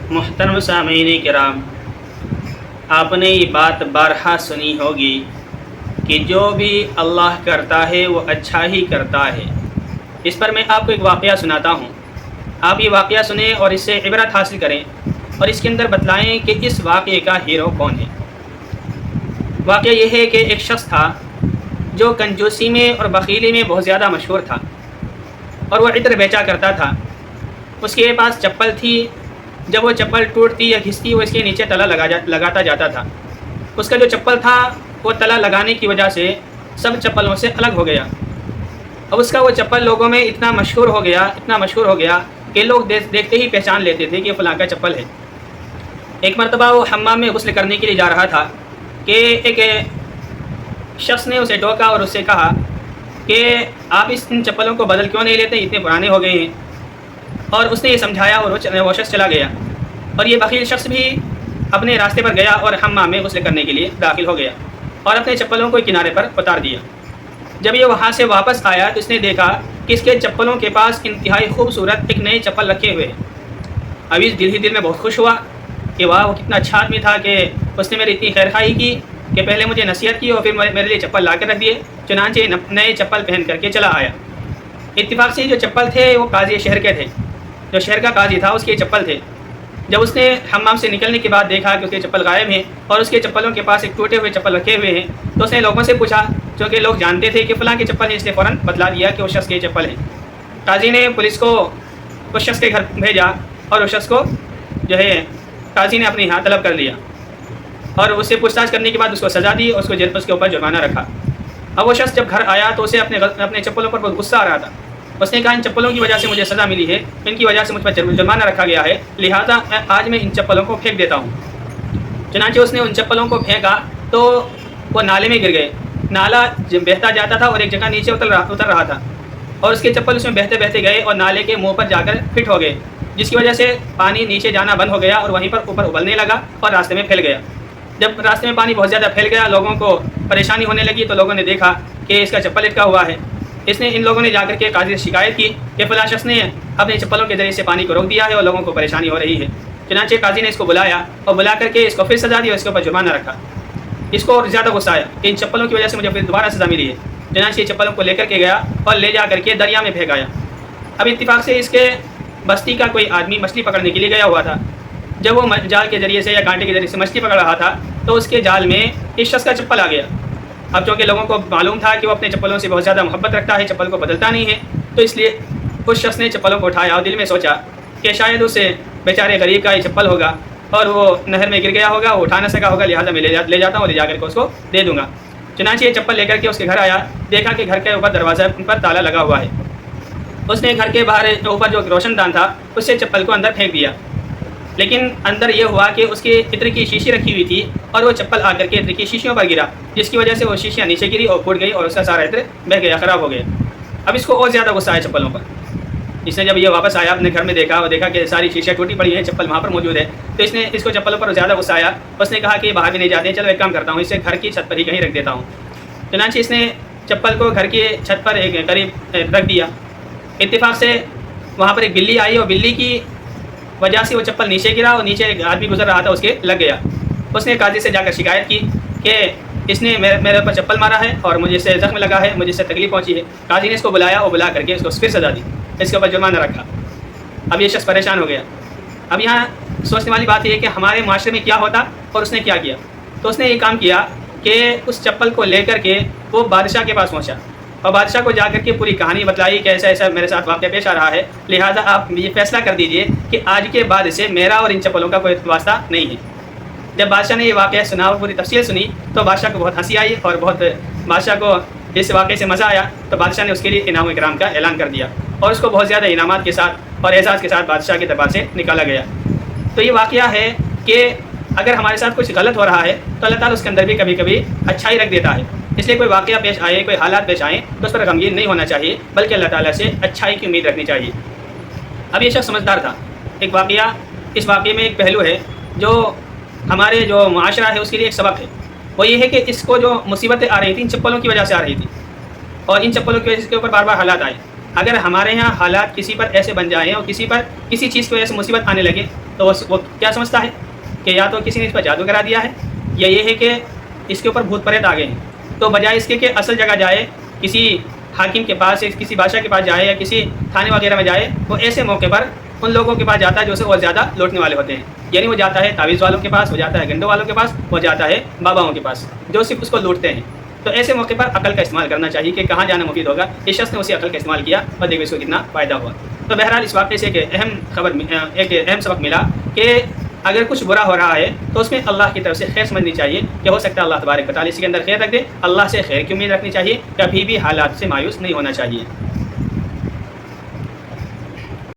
محترم سامعین کرام، آپ نے یہ بات بارہا سنی ہوگی کہ جو بھی اللہ کرتا ہے وہ اچھا ہی کرتا ہے۔ اس پر میں آپ کو ایک واقعہ سناتا ہوں، آپ یہ واقعہ سنیں اور اس سے عبرت حاصل کریں اور اس کے اندر بتلائیں کہ اس واقعے کا ہیرو کون ہے۔ واقعہ یہ ہے کہ ایک شخص تھا جو کنجوسی میں اور بخیلی میں بہت زیادہ مشہور تھا، اور وہ عطر بیچا کرتا تھا۔ اس کے پاس چپل تھی، جب وہ چپل ٹوٹتی یا گھستی وہ اس کے نیچے تلا لگاتا جاتا تھا۔ اس کا جو چپل تھا وہ تلا لگانے کی وجہ سے سب چپلوں سے الگ ہو گیا۔ اب اس کا وہ چپل لوگوں میں اتنا مشہور ہو گیا کہ لوگ دیکھتے ہی پہچان لیتے تھے کہ فلاں کا چپل ہے۔ ایک مرتبہ وہ حمام میں غسل کرنے کے لیے جا رہا تھا کہ ایک شخص نے اسے ٹوکا اور اس سے کہا کہ آپ ان چپلوں کو بدل کیوں نہیں لیتے، اتنے پرانے ہو گئے ہیں۔ اور اس نے یہ سمجھایا اور وہ شخص چلا گیا، اور یہ بخیل شخص بھی اپنے راستے پر گیا اور حمام میں غسل کرنے کے لیے داخل ہو گیا اور اپنے چپلوں کو کنارے پر اتار دیا۔ جب یہ وہاں سے واپس آیا تو اس نے دیکھا کہ اس کے چپلوں کے پاس انتہائی خوبصورت ایک نئے چپل رکھے ہوئے ہیں۔ اب اس دل میں بہت خوش ہوا کہ واہ، وہ کتنا اچھا آدمی تھا کہ اس نے میری اتنی خیر خواہی کی کہ پہلے مجھے نصیحت کی اور پھر میرے لیے چپل لا کر رکھ دیے۔ چنانچہ نئے چپل پہن کر کے چلا آیا۔ اتفاق سے جو چپل تھے وہ قاضی شہر کے تھے، جو شہر کا قاضی تھا اس کے چپل تھے۔ جب اس نے حمام سے نکلنے کے بعد دیکھا کہ اس کے چپل غائب ہیں اور اس کے چپلوں کے پاس ایک ٹوٹے ہوئے چپل رکھے ہوئے ہیں، تو اس نے لوگوں سے پوچھا، چونکہ لوگ جانتے تھے کہ فلاں کے چپل ہیں، اس نے فوراً بتلا دیا کہ اس شخص کے چپل ہیں۔ قاضی نے پولیس کو اس شخص کے گھر بھیجا اور اس شخص کو جو ہے قاضی نے اپنے یہاں طلب کر لیا، اور اس سے پوچھ تاچھ کرنے کے بعد اس کو سزا دی اور اس کے اوپر جرمانہ رکھا۔ اب وہ شخص جب گھر آیا تو اسے اپنے چپلوں پر بہت غصہ آ رہا تھا۔ اس نے کہا، ان چپلوں کی وجہ سے مجھے سزا ملی ہے، ان کی وجہ سے مجھ پر جرمانہ رکھا گیا ہے، لہٰذا آج میں ان چپلوں کو پھینک دیتا ہوں۔ چنانچہ اس نے ان چپلوں کو پھینکا تو وہ نالے میں گر گئے۔ نالا بہتا جاتا تھا اور ایک جگہ نیچے اتر رہا تھا، اور اس کے چپل اس میں بہتے بہتے گئے اور نالے کے منہ پر جا کر فٹ ہو گئے، جس کی وجہ سے پانی نیچے جانا بند ہو گیا اور وہیں پر اوپر ابلنے لگا اور راستے میں پھیل گیا۔ جب راستے میں پانی بہت زیادہ پھیل گیا، لوگوں کو پریشانی ہونے لگی، تو لوگوں نے دیکھا کہ اس کا چپل لٹکا ہوا ہے۔ ان لوگوں نے جا کر کے قاضی سے شکایت کی کہ فلاں شخص نے اپنے چپلوں کے ذریعے سے پانی کو روک دیا ہے اور لوگوں کو پریشانی ہو رہی ہے۔ چنانچہ قاضی نے اس کو بلایا اور بلا کر کے اس کو پھر سزا دی اور اس کے اوپر جرمانہ رکھا۔ اس کو اور زیادہ غصہ آیا کہ ان چپلوں کی وجہ سے مجھے پھر دوبارہ سزا ملی ہے۔ چنانچہ یہ چپلوں کو لے کر کے گیا اور لے جا کر کے دریا میں پھینکایا۔ اب اتفاق سے اس کے بستی کا کوئی آدمی مچھلی پکڑنے کے لیے گیا ہوا تھا۔ جب وہ جال کے ذریعے سے یا کانٹے کے ذریعے سے مچھلی پکڑ رہا تھا تو اس کے جال میں اس شخص کا چپل آ گیا۔ اب چونکہ لوگوں کو معلوم تھا کہ وہ اپنے چپلوں سے بہت زیادہ محبت رکھتا ہے، چپل کو بدلتا نہیں ہے، تو اس لیے اس شخص نے چپلوں کو اٹھایا اور دل میں سوچا کہ شاید اسے بیچارے غریب کا یہ چپل ہوگا اور وہ نہر میں گر گیا ہوگا، وہ اٹھا نہ سکا ہوگا، لہٰذا میں لے جاتا ہوں اور لے جا کر کے اس کو دے دوں گا۔ چنانچہ یہ چپل لے کر کے اس کے گھر آیا، دیکھا کہ گھر کے اوپر دروازہ پر تالا لگا ہوا ہے۔ اس نے گھر کے باہر اوپر جو روشن دان تھا اس سے چپل کو اندر پھینک دیا، لیکن اندر یہ ہوا کہ اس کی عطر کی شیشی رکھی ہوئی تھی اور وہ چپل آ کر کے عطر کی شیشیوں پر گرا، جس کی وجہ سے وہ شیشیاں نیچے گری اور پھوٹ گئی اور اس کا سارا عطر بہہ گیا، خراب ہو گیا۔ اب اس کو اور زیادہ غصہ آیا چپلوں پر۔ اس نے جب یہ واپس آیا اپنے گھر میں دیکھا کہ ساری شیشیاں ٹوٹی پڑی ہیں، چپل وہاں پر موجود ہے، تو اس کو چپلوں پر زیادہ غصہ آیا۔ اس نے کہا کہ باہر بھی نہیں جاتے ہیں، چلو ایک کام کرتا ہوں، اسے گھر کی چھت پر ہی کہیں رکھ دیتا ہوں۔ چنانچہ اس نے چپل کو گھر کی چھت پر ایک قریب رکھ دیا۔ اتفاق سے وہاں پر ایک بلی آئی اور بلی کی وجہ سے وہ چپل نیچے گرا اور نیچے ایک آدمی گزر رہا تھا اس کے لگ گیا۔ اس نے قاضی سے جا کر شکایت کی کہ اس نے میرے اوپر چپل مارا ہے اور مجھے سے زخم لگا ہے، مجھے سے تکلیف پہنچی ہے۔ قاضی نے اس کو بلایا اور بلا کر کے اس کو پھر سزا دی، اس کے اوپر جرمانہ رکھا۔ اب یہ شخص پریشان ہو گیا۔ اب یہاں سوچنے والی بات یہ ہے کہ ہمارے معاشرے میں کیا ہوتا اور اس نے کیا کیا۔ تو اس نے یہ کام کیا کہ اس چپل کو لے کر کے وہ بادشاہ کے پاس پہنچا اور بادشاہ کو جا کر کے پوری کہانی بتلائی کہ ایسا ایسا میرے ساتھ واقعہ پیش آ رہا ہے، لہٰذا آپ یہ فیصلہ کر دیجئے کہ آج کے بعد سے میرا اور ان چپلوں کا کوئی واسطہ نہیں ہے۔ جب بادشاہ نے یہ واقعہ سنا اور پوری تفصیل سنی تو بادشاہ کو بہت ہنسی آئی اور بادشاہ کو اس واقعے سے مزہ آیا، تو بادشاہ نے اس کے لیے انعام و اکرام کا اعلان کر دیا اور اس کو بہت زیادہ انعامات کے ساتھ اور اعزاز کے ساتھ بادشاہ کے دربار سے نکالا گیا۔ تو یہ واقعہ ہے کہ اگر ہمارے ساتھ کچھ غلط ہو رہا ہے تو اللہ تعالیٰ اس کے اندر بھی کبھی کبھی اچھائی رکھ دیتا ہے۔ اس لیے کوئی واقعہ پیش آئے، کوئی حالات پیش آئیں تو اس پر غمگین نہیں ہونا چاہیے، بلکہ اللہ تعالیٰ سے اچھائی کی امید رکھنی چاہیے۔ اب یہ شخص سمجھدار تھا۔ ایک واقعہ، اس واقعے میں ایک پہلو ہے جو ہمارے جو معاشرہ ہے اس کے لیے ایک سبق ہے، وہ یہ ہے کہ اس کو جو مصیبتیں آ رہی تھیں ان چپلوں کی وجہ سے آ رہی تھی، اور ان چپلوں کی وجہ کے اوپر بار بار حالات آئے۔ اگر ہمارے یہاں حالات کسی پر ایسے بن جائیں اور کسی چیز کی وجہ سے مصیبت آنے لگے تو وہ کیا سمجھتا ہے کہ یا تو کسی نے اس پر جادو کرا دیا ہے یا یہ ہے کہ اس کے اوپر بھوت پریت آ گئے ہیں. تو بجائے اس کے کہ اصل جگہ جائے، کسی حاکم کے پاس یا کسی بادشاہ کے پاس جائے یا کسی تھانے وغیرہ میں جائے، وہ ایسے موقع پر ان لوگوں کے پاس جاتا ہے جو اسے اور زیادہ لوٹنے والے ہوتے ہیں. یعنی وہ جاتا ہے تعویذ والوں کے پاس، وہ جاتا ہے گنڈوں والوں کے پاس، وہ جاتا ہے باباؤں کے پاس جو صرف اس کو لوٹتے ہیں. تو ایسے موقع پر عقل کا استعمال کرنا چاہیے کہ کہاں جانا مفید ہوگا. اس شخص نے اسی عقل کا استعمال کیا اور دیکھو اس کو کتنا فائدہ ہوا. تو بہرحال اس واقعے سے ایک اہم سبق ملا کہ اگر کچھ برا ہو رہا ہے تو اس میں اللہ کی طرف سے خیر سمجھنی چاہیے کہ ہو سکتا ہے اللہ تبارک و تعالیٰ اس کے اندر خیر رکھ دے. اللہ سے خیر کی امید رکھنی چاہیے، کبھی بھی حالات سے مایوس نہیں ہونا چاہیے.